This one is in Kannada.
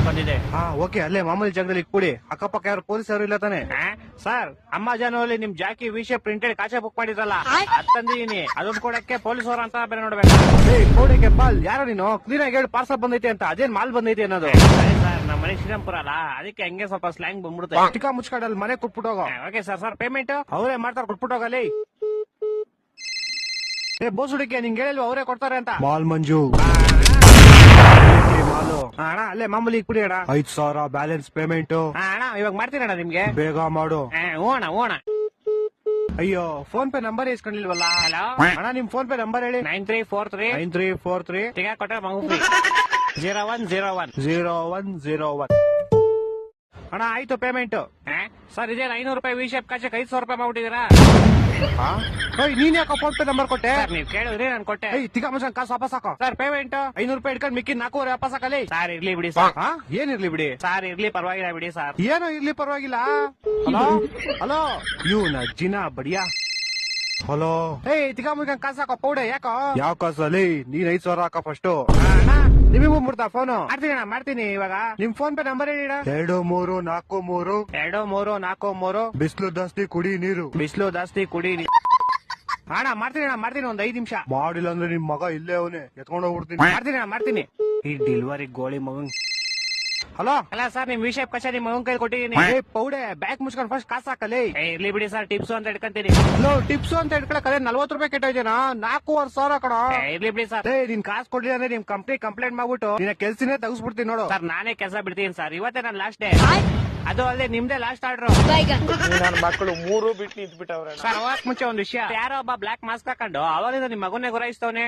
ಬಂದಿದೆ. ಓಕೆ, ಅಲ್ಲೇ ಮಾಮೂಲಿ ಜಾಗದಲ್ಲಿ ಕೊಡಿ. ಅಕ್ಕಪಕ್ಕ ಯಾರು ಪೊಲೀಸ್ ಯಾರು ಇಲ್ಲ ತಾನೆ? ಸರ್, ಅಮೆಜಾನ್ ನಿಮ್ ಜಾಕಿ ವಿಷಯ ಪ್ರಿಂಟೆಡ್ ಕಾಚೆ ಬುಕ್ ಮಾಡಿದ್ರಲ್ಲ, ಅದ್ ತಂದಿದೀನಿ. ಅದನ್ನ ಕೊಡಕ್ಕೆ ಪೊಲೀಸ್ ಅವರ ಅಂತ ಬೇರೆ ನೋಡ್ಬೇಕು. ಕೋಡಿಗೆ ಬಾಲ್ ಯಾರೋ ನೀನು ಕ್ಲೀನ್ ಆಗಿ ಹೇಳಿ ಪಾರ್ಸಲ್ ಬಂದೈತೆ ಅಂತ. ಅದೇನ್ ಮಾಲ್ ಬಂದೈತೆ ಅನ್ನೋದು? ಸರ್, ನಮ್ಮ ಮನೆ ಶ್ರೀರಾಮ್ಪುರ ಅಲ್ಲ, ಅದಕ್ಕೆ ಹಂಗೆ ಸ್ವಲ್ಪ ಸ್ಲ್ಯಾಂಗ್ ಬಂದ್ಬಿಡುತ್ತೆ. ಚಿಕ್ಕ ಮುಚ್ಕಾಡಲ್ಲಿ ಮನೆ ಕೊಟ್ಬಿಟ್ಟೋಗ. ಓಕೆ ಸರ್, ಪೇಮೆಂಟ್ ಅವರೇ ಮಾಡ್ತಾರೆ, ಕೊಟ್ಬಿಟ್ಟೋಗಲಿ. ಬೋಸ್ ಹುಡುಗಿ ನಿಂಗೆ ಹೇಳಿಲ್ವ ಅವರೇ ಕೊಡ್ತಾರೆ ಅಂತ? ಮಾಲ್ ಮಂಜು ಮಾಲು ಅಣ್ಣ, ಅಲ್ಲೇ ಮಾಮೂಲಿ ಕುಡಿ ಅಣ್ಣ. 5,000 ಬ್ಯಾಲೆನ್ಸ್ ಪೇಮೆಂಟ್. ಅಣ್ಣ, ಇವಾಗ ಮಾಡ್ತೀನಿ ಅಣ್ಣ ನಿಮ್ಗೆ. ಬೇಗ ಮಾಡು. ಓಣ ಓಣ. ಅಯ್ಯೋ, ಫೋನ್ ಪೇ ನಂಬರ್ ಇಸ್ಕೊಂಡಿಲ್ವಲ್ಲ? ಹಲೋ ಅಣ್ಣ, ನಿಮ್ ಫೋನ್ ಪೇ ನಂಬರ್ ಹೇಳಿ. 9343 9343 ತಿಗ ಕೊಟ್ರೆ ಮಗು 0101 0101. ಅಣ್ಣ, ಆಯ್ತು ಪೇಮೆಂಟ್. ಸರ್, ಇದೇನು 500 ರೂಪಾಯಿ ವಿಶೇಪ್ ಕಾಚಕ್ಕೆ 5,000 ರೂಪಾಯಿ ಮಾಡ್ಬಿಟ್ಟಿದ್ದೀರಾ? ನೀನ್ ಯಾಕೋ ಫೋನ್ ಪೇ ನಂಬರ್ ಕೊಟ್ಟೆ? ನೀವ್ ಕೇಳಿದ್ರಿ, ನಾನು ಕೊಟ್ಟೆ. ತಿಗ ಮನುಷ್ಯನ್ ಕಾಸು ವಾಪಸ್ ಹಾಕೋ. ಸರ್, ಪೇಮೆಂಟ್ 500 ರೂಪಾಯಿ ಇಟ್ಕೊಂಡು ಮಿಕ್ಕಿ 400 ವಾಪಸ್ ಹಾಕಲಿ. ಸರ್, ಇರ್ಲಿ ಬಿಡಿ ಸರ್. ಏನಿರ್ಲಿ ಬಿಡಿ ಸರ್, ಇರ್ಲಿ ಪರವಾಗಿಲ್ಲ ಬಿಡಿ ಸರ್. ಏನೋ ಇರ್ಲಿ ಪರವಾಗಿಲ್ಲ. ಹಲೋ ಹಲೋ, ಇವ್ನ ಜಿನ ಬಡಿಯಾ. ಹಲೋ, ತಿಗ ಮುಗಿನ ಕಾಸು ಹಾಕೋ ಪೌಡೆ. ಯಾಕೋ ಯಾವ ಕಾಸಲ್ಲಿ? ನೀನ್ 5,000 ಹಾಕೋ ಫಸ್ಟ್. ನಿಮಗೂ ಮುಡ್ತಾ ಫೋನು? ಮಾಡ್ತೀನಿ ಅಣ್ಣ, ಮಾಡ್ತೀನಿ ಇವಾಗ. ನಿಮ್ ಫೋನ್ ಪೇ ನಂಬರ್ ಹೇಳಿ. 2343 2343 ಬಿಸಿಲು ಜಾಸ್ತಿ ಕುಡಿ ನೀರು. ಬಿಸಿಲು ಜಾಸ್ತಿ ಕುಡಿ. ಅಣ್ಣ, ಮಾಡ್ತೀನಿ ಒಂದ್ 5 ನಿಮಿಷ. ಮಾಡಿಲ್ಲ ಅಂದ್ರೆ ನಿಮ್ ಮಗ ಇಲ್ಲೇ ಅವನೇ ಎತ್ಕೊಂಡು ಹೋಗ್ಬಿಡ್ತೀನಿ. ಮಾಡ್ತೀನಿ. ಈ ಡೆಲಿವರಿ ಗೋಳಿ ಮಗನ್. ಹಲೋ ಅಲ್ಲ ಸರ್, ನಿಮ್ ವಿಷಯ ಕಚ ನಿಮ್ ಮಗನ್ ಕೈ ಕೊಟ್ಟಿದ್ದೀನಿ. ಪೌಡೆ ಬ್ಯಾಗ್ ಮುಚ್ಕೊಂಡು ಫಸ್ಟ್ ಕಾಸು ಹಾಕಲಿ. ಇರ್ಲಿ ಬಿಡಿ ಸರ್, ಟಿಪ್ಸ್ ಅಂತ ಇಟ್ಕೊಂತೀನಿ. ಟಿಪ್ಸ್ ಅಂತ ಇಟ್ಕೊಳಕ್ಕೆ 40 ರೂಪಾಯಿ ಕೆಟ್ಟೋಯ್ತೇನಾ? 4,500 ಕಣ. ಇರ್ಲಿ ಬಿಡಿ ಸರ್. ನಿನ್ ಕಾಸು ಕೊಡ್ಲಿಲ್ಲ ಅಂದ್ರೆ ನಿಮ್ ಕಂಪ್ನಿ ಕಂಪ್ಲೇಂಟ್ ಮಾಡ್ಬಿಟ್ಟು ನಿನ್ನ ಕೆಲ್ಸನೇ ತೆಗಿಸ್ಬಿಡ್ತೀನಿ ನೋಡು. ಸರ್, ನಾನೇ ಕೆಲಸ ಬಿಡ್ತೀನಿ ಸರ್. ಇವತ್ತೇ ನಾನು ಲಾಸ್ಟ್ ಡೇ. ಅದು ಅಲ್ಲದೆ ನಿಮ್ದೇ ಲಾಸ್ಟ್ ಆರ್ಡರ್. ನನ್ನ ಮಕ್ಕಳು 3 ಬಿಟ್ಟು ನಿಂತ್ಬಿಟ್ಟವ್ರೆ. ಸರ್, ಅವಕ್ ಮುಂಚೆ ಒಂದ್ ವಿಷಯ. ಯಾರೋ ಒಬ್ಬ ಬ್ಲಾಕ್ ಮಾಸ್ಕ್ ಹಾಕೊಂಡು ಅವಾಗಿಂದ ನಿಮ್ ಮಗನ್ನೇ ಗುರಾಯಿಸ್ತವನೆ.